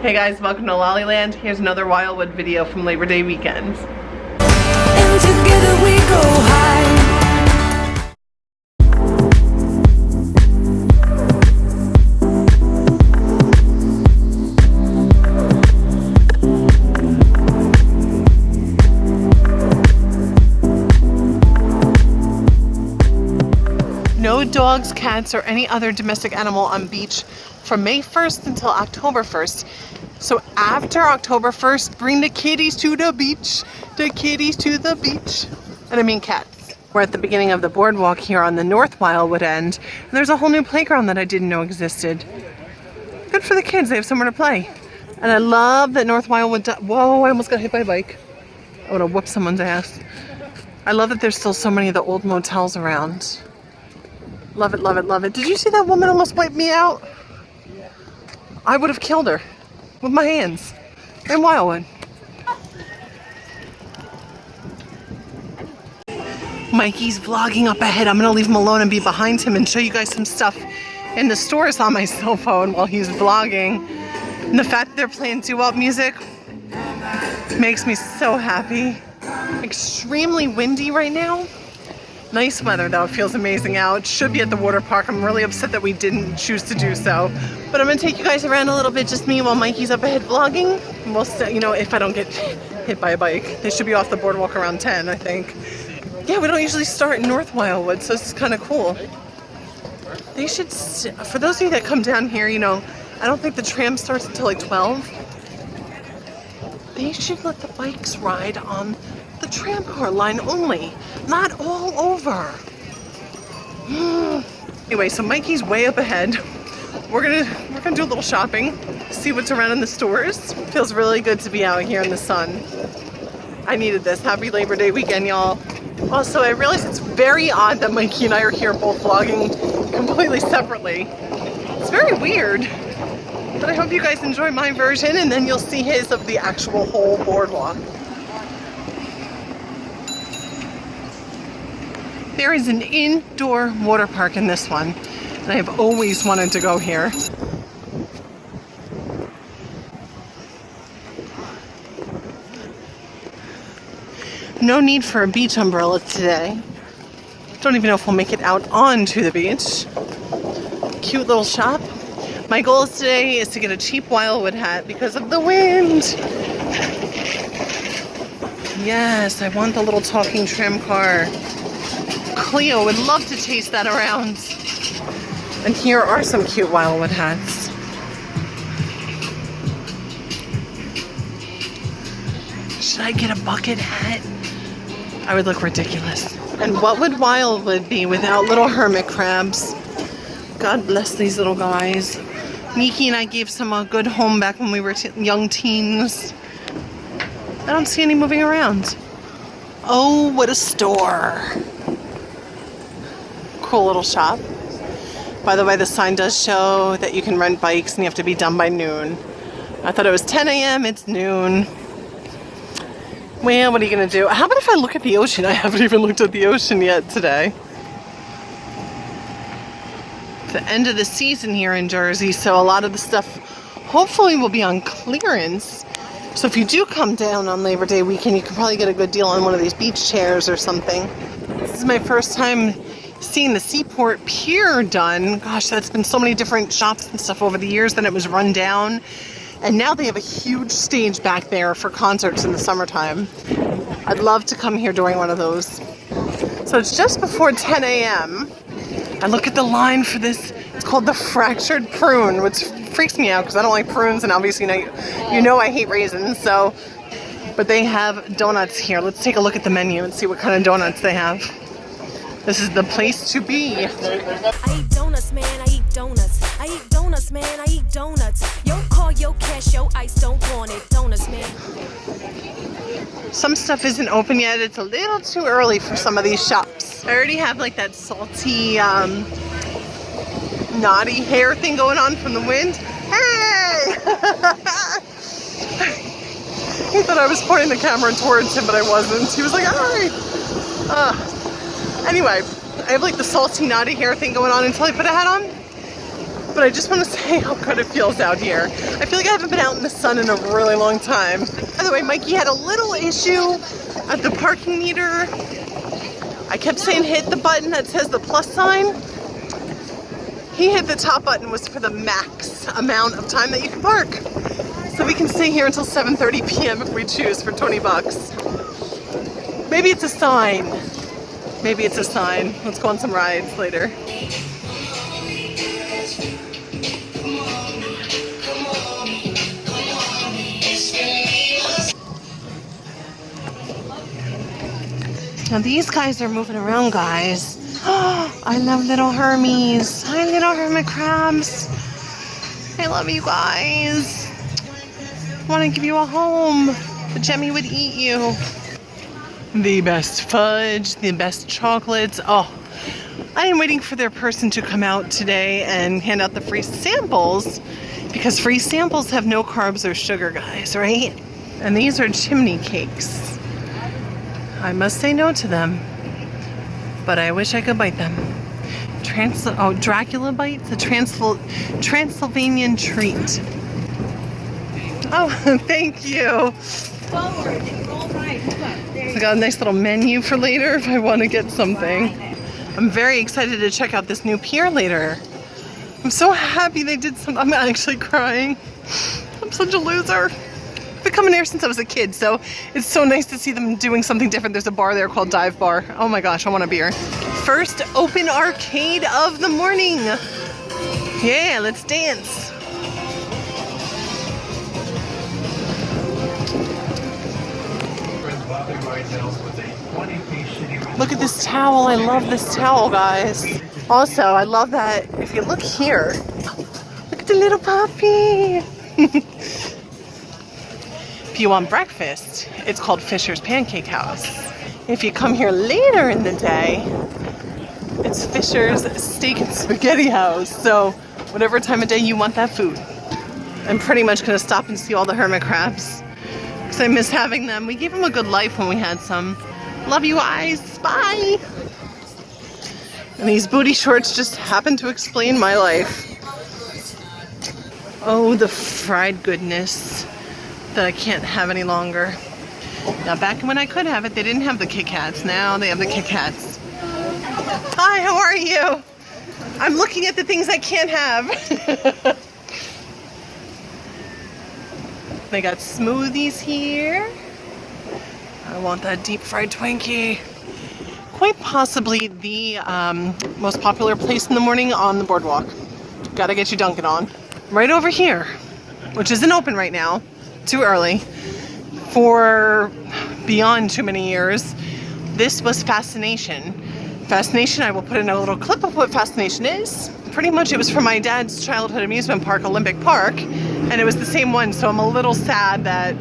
Hey guys, welcome to Laliland. Here's another Wildwood video from Labor Day weekend. And together we go high. No dogs, cats, or any other domestic animal on beach from May 1st until October 1st. So after October 1st, bring the kitties to the beach. The kitties to the beach. And I mean cats. We're at the beginning of the boardwalk here on the North Wildwood end. And there's a whole new playground that I didn't know existed. Good for the kids, they have somewhere to play. And I love that North Wildwood, whoa, I almost got hit by a bike. I want to whoop someone's ass. I love that there's still so many of the old motels around. Love it, love it, love it. Did you see that woman almost wipe me out? I would have killed her with my hands in Wildwood. Mikey's vlogging up ahead. I'm gonna leave him alone and be behind him and show you guys some stuff in the stores on my cell phone while he's vlogging. And the fact that they're playing doo-wop music makes me so happy. Extremely windy right now. Nice weather though, it feels amazing out. Should be at the water park. I'm really upset that we didn't choose to do so. But I'm gonna take you guys around a little bit, just me while Mikey's up ahead vlogging. And we'll see, you know, if I don't get hit by a bike. They should be off the boardwalk around 10, I think. Yeah, we don't usually start in North Wildwood, so this is kind of cool. They should, for those of you that come down here, you know, I don't think the tram starts until like 12. They should let the bikes ride on the tram car line only, not all over. Anyway, so Mikey's way up ahead. We're gonna do a little shopping, see what's around in the stores. Feels really good to be out here in the sun. I needed this. Happy Labor Day weekend, y'all. Also, I realize it's very odd that Mikey and I are here both vlogging completely separately. It's very weird. But I hope you guys enjoy my version and then you'll see his of the actual whole boardwalk. There is an indoor water park in this one, and I have always wanted to go here. No need for a beach umbrella today. Don't even know if we'll make it out onto the beach. Cute little shop. My goal today is to get a cheap Wildwood hat because of the wind. Yes, I want the little talking tram car. Cleo would love to taste that around. And here are some cute Wildwood hats. Should I get a bucket hat? I would look ridiculous. And what would Wildwood be without little hermit crabs? God bless these little guys. Mikey and I gave some a good home back when we were young teens. I don't see any moving around. Oh, what a store. Cool little shop. By the way, the sign does show that you can rent bikes and you have to be done by noon. I thought it was 10 a.m. It's noon. Well, what are you gonna do? How about if I look at the ocean? I haven't even looked at the ocean yet today. It's the end of the season here in Jersey, so a lot of the stuff hopefully will be on clearance. So if you do come down on Labor Day weekend, you can probably get a good deal on one of these beach chairs or something. This is my first time seeing the Seaport Pier done. Gosh, that's been so many different shops and stuff over the years, then it was run down. And now they have a huge stage back there for concerts in the summertime. I'd love to come here during one of those. So it's just before 10 a.m. I look at the line for this. It's called the Fractured Prune, which freaks me out because I don't like prunes, and obviously you know I hate raisins. So, but they have donuts here. Let's take a look at the menu and see what kind of donuts they have. This is the place to be. I eat donuts, man, I eat donuts. I eat donuts, man, I eat donuts. Yo, call your cash, yo, ice, don't want it. Donuts, man. Some stuff isn't open yet. It's a little too early for some of these shops. I already have like that salty, knotty hair thing going on from the wind. Hey! He thought I was pointing the camera towards him, but I wasn't. He was like, hi! Anyway, I have like the salty, knotty hair thing going on until I put a hat on. but I just want to say how good it feels out here. I feel like I haven't been out in the sun in a really long time. By the way, Mikey had a little issue at the parking meter. I kept saying hit the button that says the plus sign. He hit the top button was for the max amount of time that you can park. So we can stay here until 7:30 p.m. if we choose for 20 bucks. Maybe it's a sign. Maybe it's a sign. Let's go on some rides later. Now these guys are moving around, guys. Oh, I love little Hermes. Hi, little hermit crabs. I love you guys. I want to give you a home, but Jemmy would eat you. The best fudge, the best chocolates. Oh, I am waiting for their person to come out today and hand out the free samples, because free samples have no carbs or sugar, guys, right? And these are chimney cakes. I must say no to them, but I wish I could bite them. Dracula bites, a Transylvanian treat. Oh, thank you. Forward and roll right. I got a nice little menu for later if I want to get something. I'm very excited to check out this new pier later. I'm so happy they did something. I'm actually crying. I'm such a loser. I've been coming here since I was a kid, so it's so nice to see them doing something different. There's a bar there called Dive Bar. Oh my gosh, I want a beer. First open arcade of the morning. Yeah, let's dance. Look at this towel. I love this towel, guys. Also, I love that if you look here, look at the little puppy. If you want breakfast, it's called Fisher's Pancake House. If you come here later in the day, it's Fisher's Steak and Spaghetti House. So whatever time of day you want that food. I'm pretty much going to stop and see all the hermit crabs because I miss having them. We gave them a good life when we had some. Love you guys. Bye. And these booty shorts just happen to explain my life. Oh, the fried goodness that I can't have any longer. Now, back when I could have it, they didn't have the Kit Kats. Now they have the Kit Kats. Hi, how are you? I'm looking at the things I can't have. They got smoothies here. I want that deep fried Twinkie. Quite possibly the most popular place in the morning on the boardwalk. Gotta get you Dunkin' on. Right over here, which isn't open right now, too early, for beyond too many years, this was Fascination. Fascination, I will put in a little clip of what Fascination is. Pretty much it was from my dad's childhood amusement park, Olympic Park, and it was the same one, so I'm a little sad that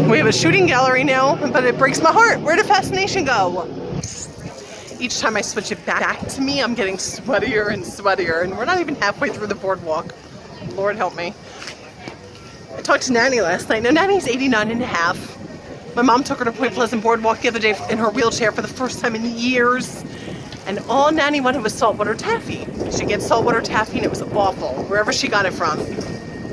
we have a shooting gallery now, but it breaks my heart. Where did Fascination go? Each time I switch it back to me, I'm getting sweatier and sweatier, and we're not even halfway through the boardwalk. Lord help me. I talked to Nanny last night. Now, Nanny's 89 and a half. My mom took her to Point Pleasant Boardwalk the other day in her wheelchair for the first time in years, and all Nanny wanted was saltwater taffy. She gets saltwater taffy, and it was awful, wherever she got it from.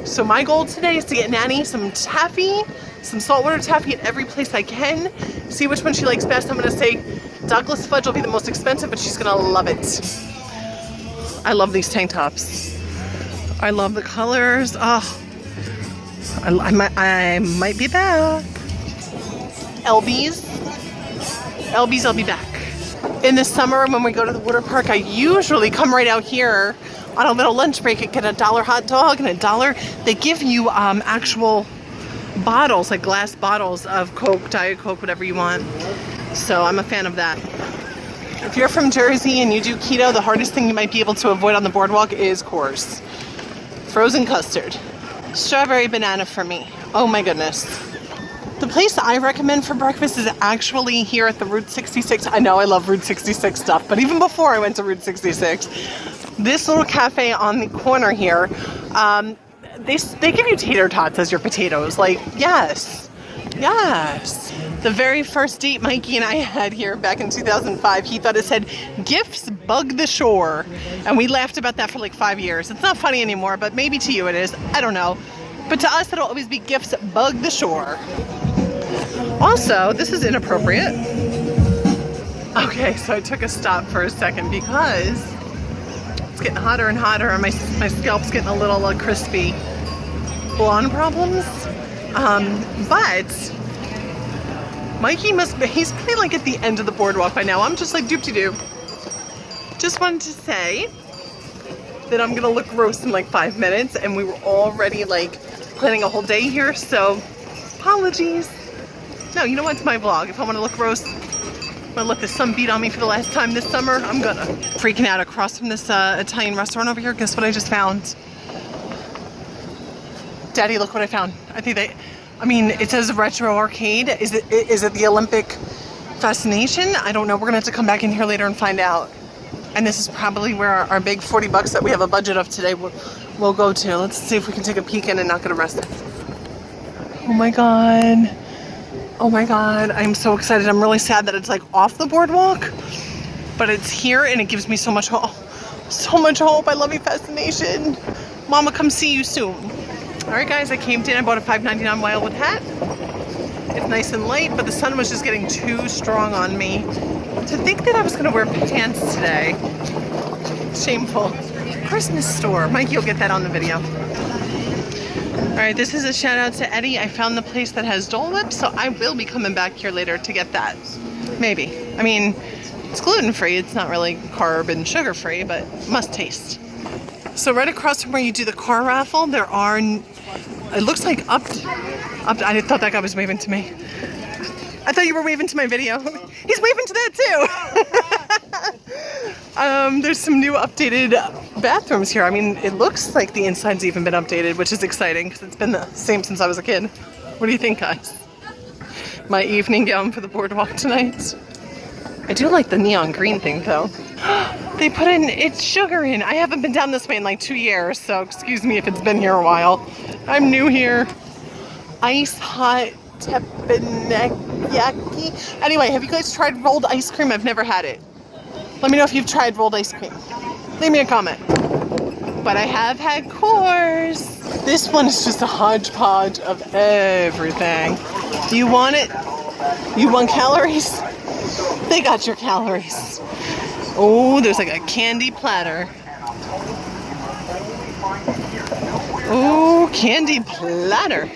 So my goal today is to get Nanny some taffy, some saltwater taffy at every place I can. See which one she likes best. I'm going to say Douglas Fudge will be the most expensive, but she's going to love it. I love these tank tops. I love the colors. Oh, I might be back. LB's, I'll be back. In the summer when we go to the water park, I usually come right out here on a little lunch break and get $1 hot dog and $1. They give you actual bottles, like glass bottles of Coke, Diet Coke, whatever you want. So I'm a fan of that. If you're from Jersey and you do keto, the hardest thing you might be able to avoid on the boardwalk is Coors. Frozen custard. Strawberry banana for me. Oh my goodness. The place I recommend for breakfast is actually here at the Route 66. I know I love Route 66 stuff, but even before I went to Route 66, this little cafe on the corner here, they give you tater tots as your potatoes. Like, yes, yes. The very first date Mikey and I had here back in 2005, he thought it said, "Gifts bug the shore." And we laughed about that for like 5 years. It's not funny anymore, but maybe to you it is. I don't know. But to us, it'll always be "Gifts bug the shore." Also, this is inappropriate. Okay, so I took a stop for a second because it's getting hotter and hotter and my scalp's getting a little crispy. Blonde problems. But Mikey he's probably like at the end of the boardwalk by now. I'm just like doop-de-doo. Just wanted to say that I'm gonna look gross in like 5 minutes, and we were already like planning a whole day here, so apologies. No, you know what, it's my vlog. If I wanna look gross, I'm gonna let the sun beat on me for the last time this summer, I'm gonna. Freaking out across from this Italian restaurant over here. Guess what I just found? Daddy, look what I found. I mean, it says retro arcade. Is it the Olympic fascination? I don't know. We're gonna have to come back in here later and find out. And this is probably where our big $40 that we have a budget of today will go to. Let's see if we can take a peek in and not get arrested. Oh my God. Oh my God. I'm so excited. I'm really sad that it's like off the boardwalk, but it's here and it gives me so much hope. So much hope. I love you, fascination. Mama, come see you soon. All right, guys, I came in. I bought a $5.99 Wildwood hat. It's nice and light, but the sun was just getting too strong on me. To think that I was gonna wear pants today. Shameful. Christmas store. Mikey will get that on the video. All right, this is a shout out to Eddie. I found the place that has Dole Whip, so I will be coming back here later to get that. Maybe. I mean, it's gluten-free. It's not really carb and sugar-free, but must taste. So right across from where you do the car raffle, there are, it looks like up, I thought that guy was waving to me. I thought you were waving to my video. He's waving to that too. There's some new updated bathrooms here. I mean, it looks like the inside's even been updated, which is exciting because it's been the same since I was a kid. What do you think, guys? My evening gown for the boardwalk tonight. I do like the neon green thing though. They put it's sugar in. I haven't been down this way in like 2 years, so excuse me if it's been here a while. I'm new here. Ice hot teppanyaki. Anyway, have you guys tried rolled ice cream? I've never had it. Let me know if you've tried rolled ice cream. Leave me a comment. But I have had Coors. This one is just a hodgepodge of everything. Do you want it? You want calories? They got your calories. Oh, there's like a candy platter. Oh, candy platter.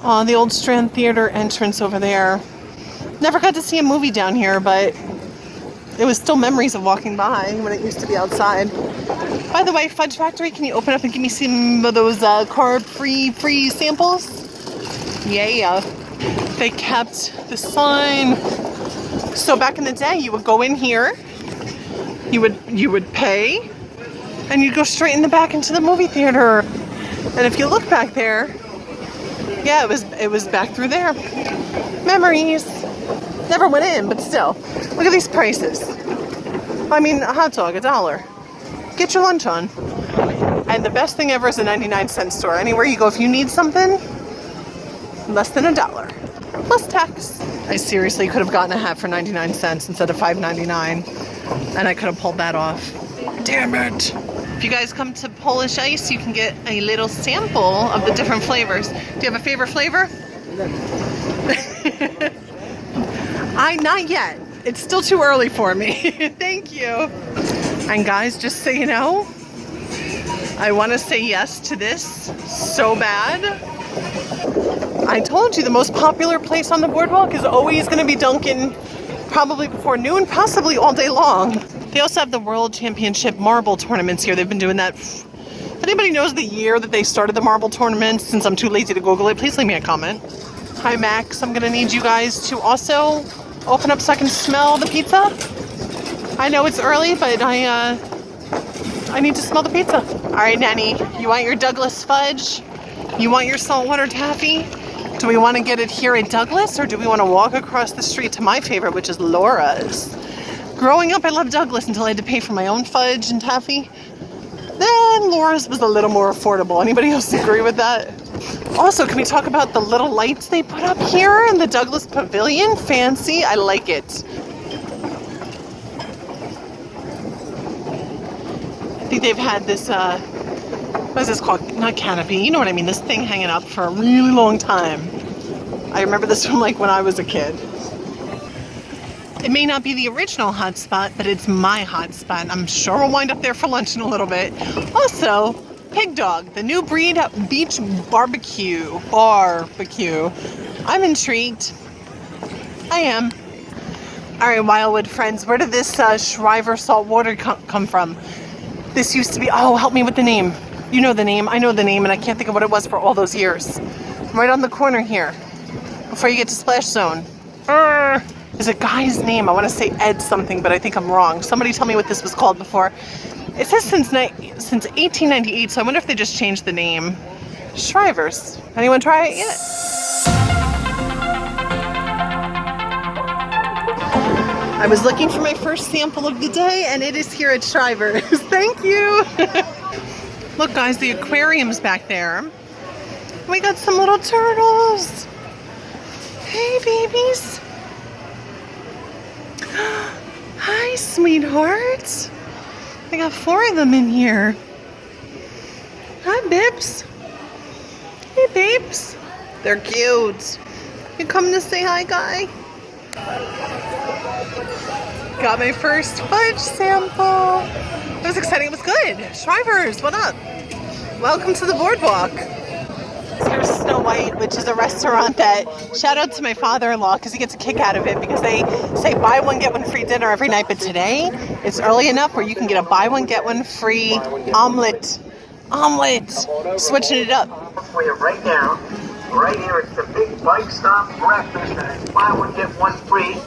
Oh, the old Strand Theater entrance over there. Never got to see a movie down here, but it was still memories of walking by when it used to be outside. By the way, Fudge Factory, can you open up and give me some of those carb-free samples? Yeah. They kept the sign. So back in the day, you would go in here, you would pay, and you'd go straight in the back into the movie theater. And if you look back there, yeah, it was back through there. Memories. Never went in, but still. Look at these prices. I mean, a hot dog, $1. Get your lunch on. And the best thing ever is a 99-cent store. Anywhere you go, if you need something, less than $1. Plus tax. I seriously could have gotten a hat for 99 cents instead of $5.99, and I could have pulled that off. Damn it. If you guys come to Polish Ice, you can get a little sample of the different flavors. Do you have a favorite flavor? Not yet. It's still too early for me. Thank you. And guys, just so you know, I want to say yes to this so bad. I told you the most popular place on the boardwalk is always going to be Dunkin', probably before noon, possibly all day long. They also have the World Championship marble tournaments here. They've been doing that. If anybody knows the year that they started the marble tournaments, since I'm too lazy to Google it, please leave me a comment. Hi, Max. I'm going to need you guys to also open up so I can smell the pizza. I know it's early, but I need to smell the pizza. All right, Nanny, you want your Douglas fudge? You want your saltwater taffy? Do we want to get it here at Douglas, or do we want to walk across the street to my favorite, which is Laura's? Growing up, I loved Douglas until I had to pay for my own fudge and taffy. Then Laura's was a little more affordable. Anybody else agree with that? Also, can we talk about the little lights they put up here in the Douglas Pavilion? Fancy, I like it. I think they've had this, what is this called? Not canopy, you know what I mean, this thing hanging up for a really long time. I remember this from like when I was a kid. It may not be the original hotspot, but it's my hotspot. I'm sure we'll wind up there for lunch in a little bit. Also, Pig Dog, the new breed beach barbecue. I'm intrigued. I am. All right, Wildwood friends, where did this Shriver salt water come from? This used to be, oh, help me with the name. You know the name, I know the name, and I can't think of what it was for all those years. Right on the corner here, before you get to Splash Zone. There's a guy's name, I want to say Ed something, but I think I'm wrong. Somebody tell me what this was called before. It says since 1898, so I wonder if they just changed the name. Shrivers. Anyone try it yet? I was looking for my first sample of the day, and it is here at Shrivers. Thank you. Look, guys, the aquarium's back there. We got some little turtles. Hey, babies. Hi, sweethearts. I got 4 of them in here. Hi, Bips. Hey, babes. They're cute. You coming to say hi, guy? Got my first fudge sample. It was exciting. It was good. Shrivers, what up? Welcome to the boardwalk. Here's Snow White, which is a restaurant that, shout out to my father-in-law because he gets a kick out of it because they say buy one, get one free dinner every night. But today, it's early enough where you can get a buy one, get one free omelet. Switching it up. For you right now, right here, it's the big bike stop breakfast, and it's buy one, get one free.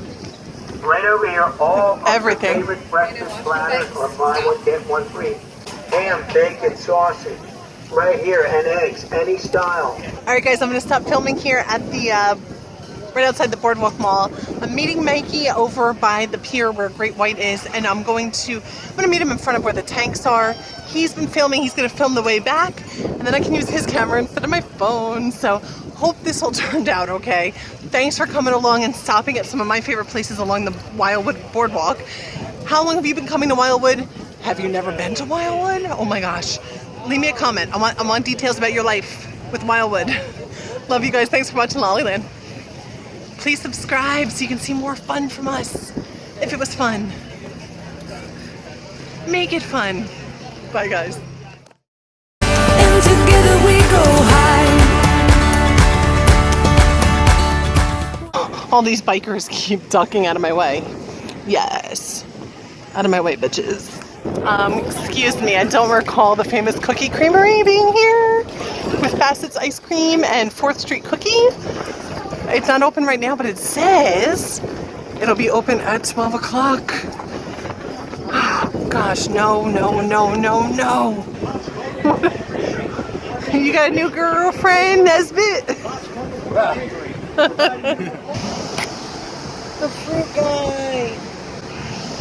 Right over here, all of everything. your favorite breakfast platters are buy one, get one free. Ham, bacon, sausage. Right here, and eggs, any style. All right, guys, I'm going to stop filming here at the, right outside the Boardwalk Mall. I'm meeting Mikey over by the pier where Great White is, and I'm going to meet him in front of where the tanks are. He's been filming, he's going to film the way back, and then I can use his camera instead of my phone, so hope this all turned out okay. Thanks for coming along and stopping at some of my favorite places along the Wildwood Boardwalk. How long have you been coming to Wildwood? Have you never been to Wildwood? Oh my gosh. Leave me a comment. I want details about your life with Wildwood. Love you guys. Thanks for watching Laliland. Please subscribe so you can see more fun from us. If it was fun, make it fun. Bye, guys. And together we go high. All these bikers keep ducking out of my way. Yes. Out of my way, bitches. Excuse me, I don't recall the famous Cookie Creamery being here with Bassett's Ice Cream and 4th Street Cookie. It's not open right now, but it says it'll be open at 12 o'clock. Gosh, no. You got a new girlfriend, Nesbit? The fruit guy.